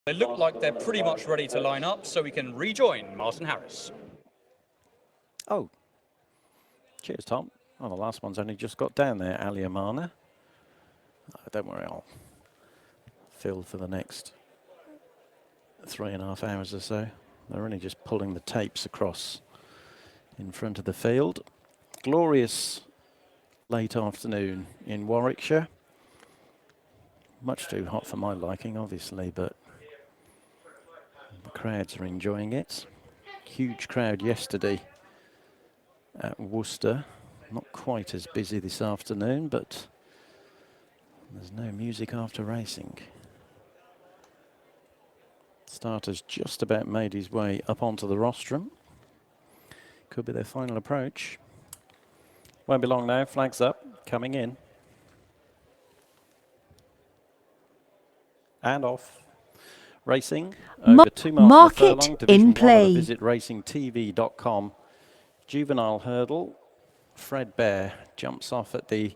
They look like they're pretty much ready to line up, so we can rejoin Martin Harris. Oh, cheers, Tom. Well, the last one's only just got down there, Ali Amana. Oh, don't worry, I'll fill for the next 3.5 hours or so. They're only just pulling the tapes across in front of the field. Glorious late afternoon in Warwickshire. Much too hot for my liking, obviously, but the crowds are enjoying it. Huge crowd yesterday at Worcester. Not quite as busy this afternoon, but there's no music after racing. Starter's just about made his way up onto the rostrum. Could be their final approach. Won't be long now, flags up, coming in. And off. Racing, over 2 miles Market per furlong, Division in play. 1 visit racingtv.com. Juvenile hurdle. Fred Bear jumps off at the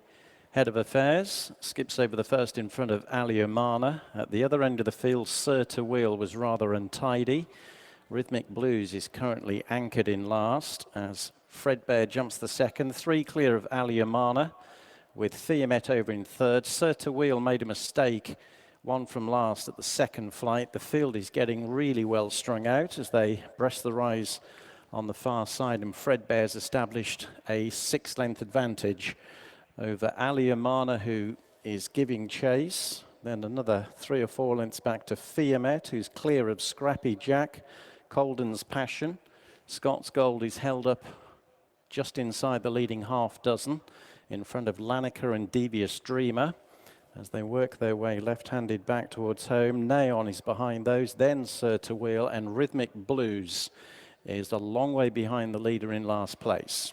head of affairs, skips over the first in front of Ali Omana. At the other end of the field, Sir to Wheel was rather untidy. Rhythmic Blues is currently anchored in last as Fred Bear jumps the second, 3 clear of Ali Omana, with Fiamet over in third. Sir to Wheel made a mistake, 1 from last at the second flight. The field is getting really well strung out as they breast the rise on the far side, and Fred Bear's established a 6-length advantage over Ali Amana, who is giving chase. Then another 3 or 4 lengths back to Fiamet, who's clear of Scrappy Jack, Colden's Passion. Scott's Gold is held up just inside the leading half dozen in front of Lanniker and Devious Dreamer as they work their way left-handed back towards home. Neon is behind those, then Sir to Wheel, and Rhythmic Blues is a long way behind the leader in last place.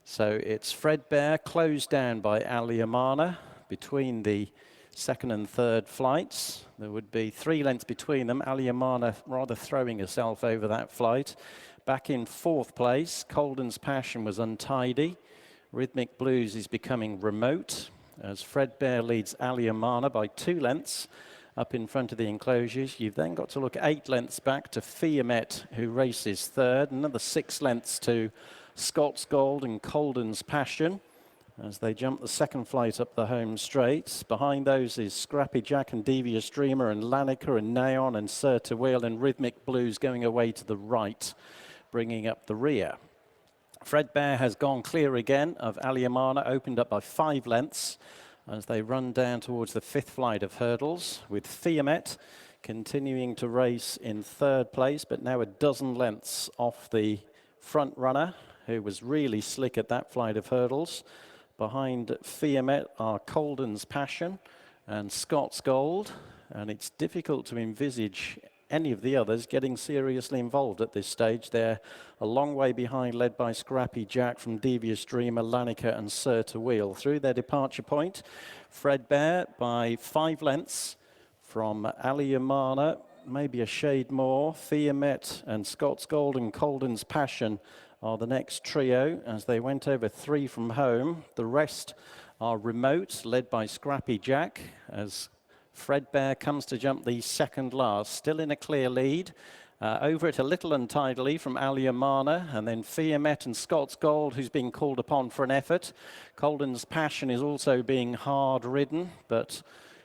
So it's Fred Bear closed down by Ali Amana between the second and third flights. There would be 3 lengths between them. Ali Amana rather throwing herself over that flight. Back in 4th place, Colden's Passion was untidy. Rhythmic Blues is becoming remote as Fred Bear leads Ali Amana by 2 lengths up in front of the enclosures. You've then got to look 8 lengths back to Fiamet, who races third. Another 6 lengths to Scott's Gold and Colden's Passion as they jump the second flight up the home straight. Behind those is Scrappy Jack and Devious Dreamer and Lanniker and Neon and Sir to Wheel, and Rhythmic Blues going away to the right, bringing up the rear. Fred Bear has gone clear again of Ali Amana, opened up by 5 lengths as they run down towards the 5th flight of hurdles, with Fiamet continuing to race in 3rd place, but now a dozen lengths off the front runner, who was really slick at that flight of hurdles. Behind Fiamet are Colden's Passion and Scott's Gold, and it's difficult to envisage any of the others getting seriously involved at this stage. They're a long way behind, led by Scrappy Jack from Devious Dreamer, Lanniker and Sir to Wheel. Through their departure point, Fred Bear by 5 lengths from Ali Amana, maybe a shade more. Fiamet and Scott's Gold and Colden's Passion are the next trio as they went over 3 from home. The rest are remote, led by Scrappy Jack as Fred Bear comes to jump the second last, still in a clear lead. Over it a little untidily from Ali Amana, and then Fiamet and Scott's Gold, who's being called upon for an effort. Colden's Passion is also being hard ridden, but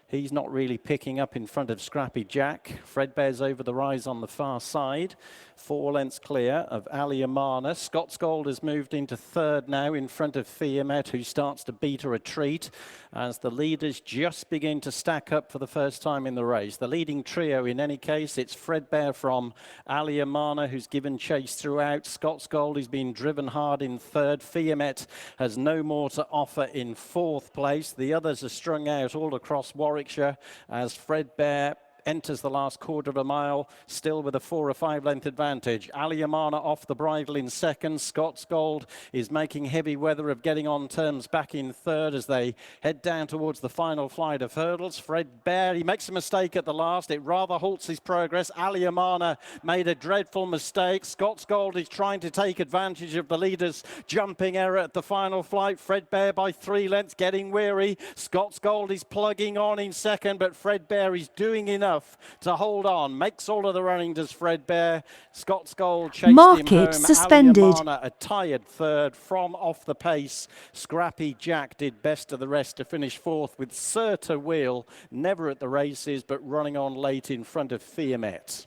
he's not really picking up in front of Scrappy Jack. Fred Bear's over the rise on the far side, 4 lengths clear of Ali Amana. Scott's Gold has moved into third now in front of Fiamet, who starts to beat a retreat as the leaders just begin to stack up for the first time in the race. The leading trio in any case, it's Fred Bear from Ali Amana, who's given chase throughout. Scott's Gold is being driven hard in third. Fiamet has no more to offer in 4th place. The others are strung out all across Warwickshire as Fred Bear enters the last quarter of a mile, still with a 4 or 5 length advantage. Ali Amana off the bridle in second. Scott's Gold is making heavy weather of getting on terms back in third as they head down towards the final flight of hurdles. Fred Bear, he makes a mistake at the last. It rather halts his progress. Ali Amana made a dreadful mistake. Scott's Gold is trying to take advantage of the leader's jumping error at the final flight. Fred Bear by 3 lengths, getting weary. Scott's Gold is plugging on in second, but Fred Bear is doing enough enough to hold on. Makes all of the running, does Fred Bear. Scott's Gold chased Market him home. suspended. Aliamana, a tired third from off the pace. Scrappy Jack did best of the rest to finish fourth with Sir to Wheel, never at the races, but running on late in front of Fiamet.